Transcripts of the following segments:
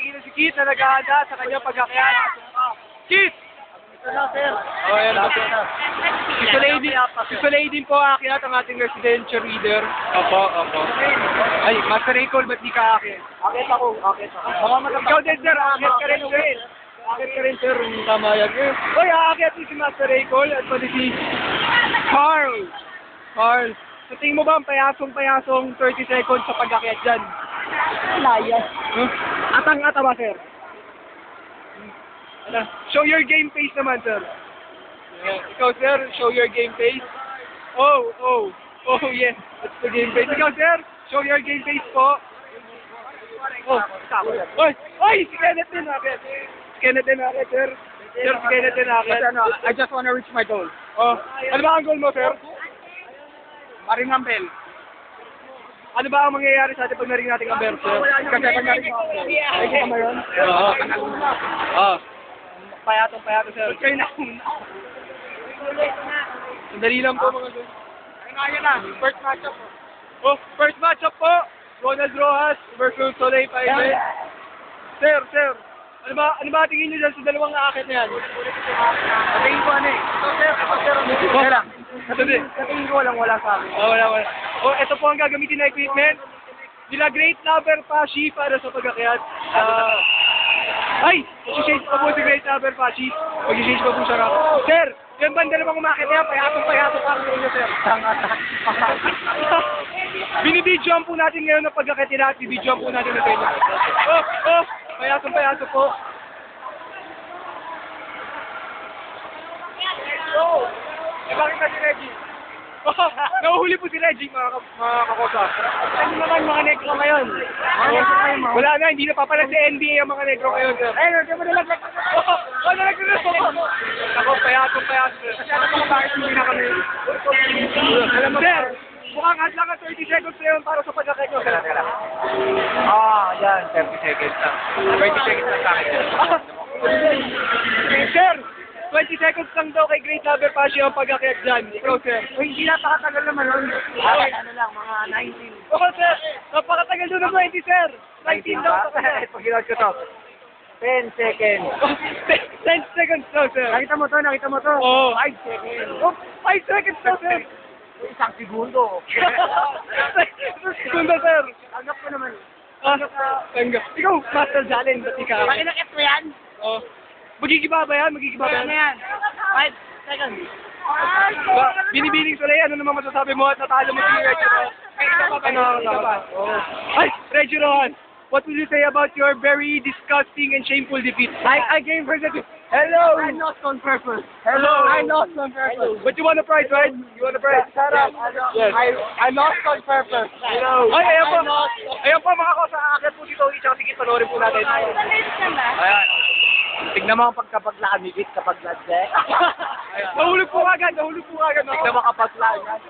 nakikita si Kit na nag-aanda sa kanyang pag-akyat. Kit! Ito na, sir. Oh, yan na. Si Soleil din po aakyat ang ating resident cheerleader. Opo. Ay, Master Raycol, ba't di ka aakyat? Akit ako. Ikaw din, sir. Aakyat ka rin, sir. Aakyat ka rin, sir. Tama yan. Uy, aakyat din si Master Raycol at pati si Carl. Sa tingin mo ba ang payasong 30 seconds sa pag-akyat dyan? Layas. Atang-ata ba, sir? Show your game face naman, sir. Ikaw, sir, show your game face. Oh, yes. That's the game face. Ikaw, sir, show your game face po. Oh, oy, si Kenneth din akit. Sir. Sir, si Kenneth din akit. I just wanna reach my goal. Oh, ano ba ang goal mo, sir? Maringang bell. Ano ba ang mangyayari sa atin pag naring natin ang bell, sir? Kasi pag narin ako. Nakikita mo yun? Oo. Payato, sir. Kayo na. Sandali lang po, mga sir. Ayun na. First matchup po. Oh, first matchup po. Ronald Rojas versus Soleil Paibet. Sir. Ano ba tingin niyo dyan sa dalawang aakit na yan? Tingin ko ano eh. Ito, sir. Kaya lang. Tingin ko wala sa akin. Wala. Oh, ito po ang gagamitin na equipment. Nila Great Lover Pashi para sa pag-akyat. Mag-change pa po si Great Lover Pashi. Mag-change pa po siya. Sir, yung banda namang umakit na yan, payatong pa ako inyo, sir. Binibidyoan po natin ngayon ng pag-akyat nila at bibidyoan po natin na tayo. Payatong po. Bakit na si Reggie? Nahuhuli po si Reggie, mga kakosa. Ano naman mga negro ngayon? Wala na, hindi na papala sa NBA ang mga negro ngayon, sir. Ayun, di mo nalaglag. Nalaglag po. Ako, payatong. Kasi alam mo bakit hindi na kami. Alam mo, sir, mukhang at lang ang 30 seconds na yun para sa pagkakit nyo. Yan. 30 seconds lang. 30 seconds lang sa akin. Sir, 20 seconds lang daw kay Great Lover Pashi ang pag-akyat dyan. Ikaw, sir. Hindi napakatagal naman nun. Ano lang, mga 19. Ako, sir, napakatagal doon ng 20, sir. 19 daw. Pag ginawad ko to. 10 seconds. 10 seconds daw, sir. Nakita mo to? Oo. 5 seconds. 5 seconds daw, sir. Isang segundo. Segundo, sir. Tanggap ko naman. Tanggap. Ikaw, Master Jalen, ba't ikaw? Pakinakit mo yan? Oo. Magigibaba yan? Ano yan? 5 seconds. Binibining Soleil, ano naman masasabi mo at natalo mo si Reggie Rojas? Ay, Reggie Rojas, what will you say about your very disgusting and shameful defeat? I came for the... Hello! I lost on purpose. Hello! I lost on purpose. But you want a prize, right? You want a prize? Shut up. Yes. I lost on purpose. Hello! Ay, ayan po mga ko, sa akin po si Tony, tsaka sige, panoorin po natin. Ayan. Tignan mo ang pagkapaglaan ni Vic kapag ladje. Nahulog po agad. Tignan mo kapag laan yan.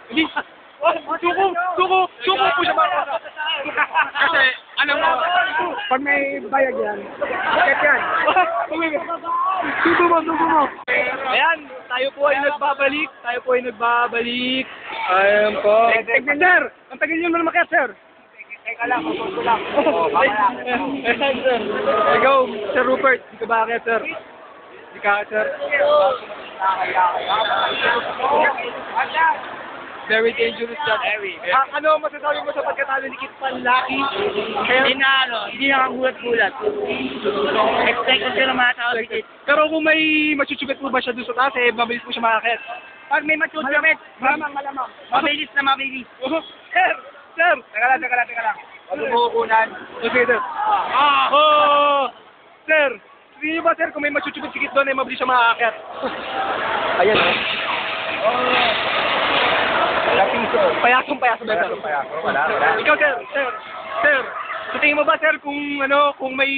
Hindi. Suko po siya mga kasa. Kasi, alam mo, pag may bayag yan, bakit yan? Suko mo. Ayan, tayo po ay nagbabalik. Ayan po. Sir, ang tagal nyo naman makiat, sir. Teka lang, magpunto lang. Ayan, sir. Ikaw, Sir Rupert, di ka ba akit, sir? Di ka akit, sir? Very dangerous that. Ano masasabi mo sa pagkatalo ni Kit Panlaki? Hindi nakagulat-gulat. Expect ko sila matawag si Kit. Pero kung may machuchubit po ba siya doon sa taas, mabilis po siya makakit. Pag may matutubit, malamang. Mabilis. Sir! Teka lang. Huwag mo kukunan. Okay, sir. Sir! Hindi niyo ba, sir, kung may machuchubit si Kit doon, mabilis siya makakit? Ayan, Wala piso. Payaso ba, sir? Wala. Ikaw, sir, sa tingin mo ba, sir, kung may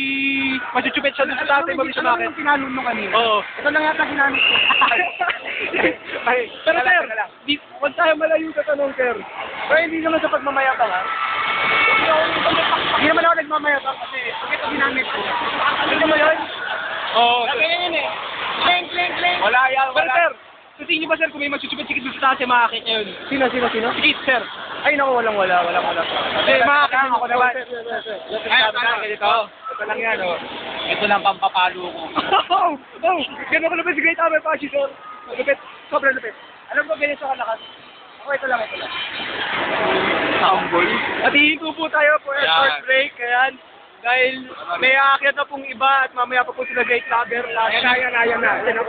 machuchubit siya doon sa taas, mabilis siya makakit? Tinalo mo kanina? Oo. Ito lang yata ginamit ko. Pero sir, huwag tayo malayo sa tanong, sir. Pero hindi naman sa pagmamayabang, ha? Hindi naman ako nagmamayabang kasi pag ito ginamit ko. Ano mo yun? Oo. Ganyan eh. Clang. Wala yan. Pero sir, sa tingin niyo ba, sir, kung may machuchubit si Kit doon sa taas, makakit niya yun? Sino? Si Kit, sir. Ay, naku, walang wala. Hindi, makakasin ako naman. Ay, ganito. Ito lang yan, oh. Ito lang pampapalo ko. Gano'n ko naman si Great Amber Pachi, sir. Lupit, sobrang lupit. Alam ko, ganito kalakas. Ako, ito lang. Humble. At hihinto po tayo for a short break, ayan. Dahil may aakyat na pong iba at mamaya pa po sila Great Amber. Ayan na.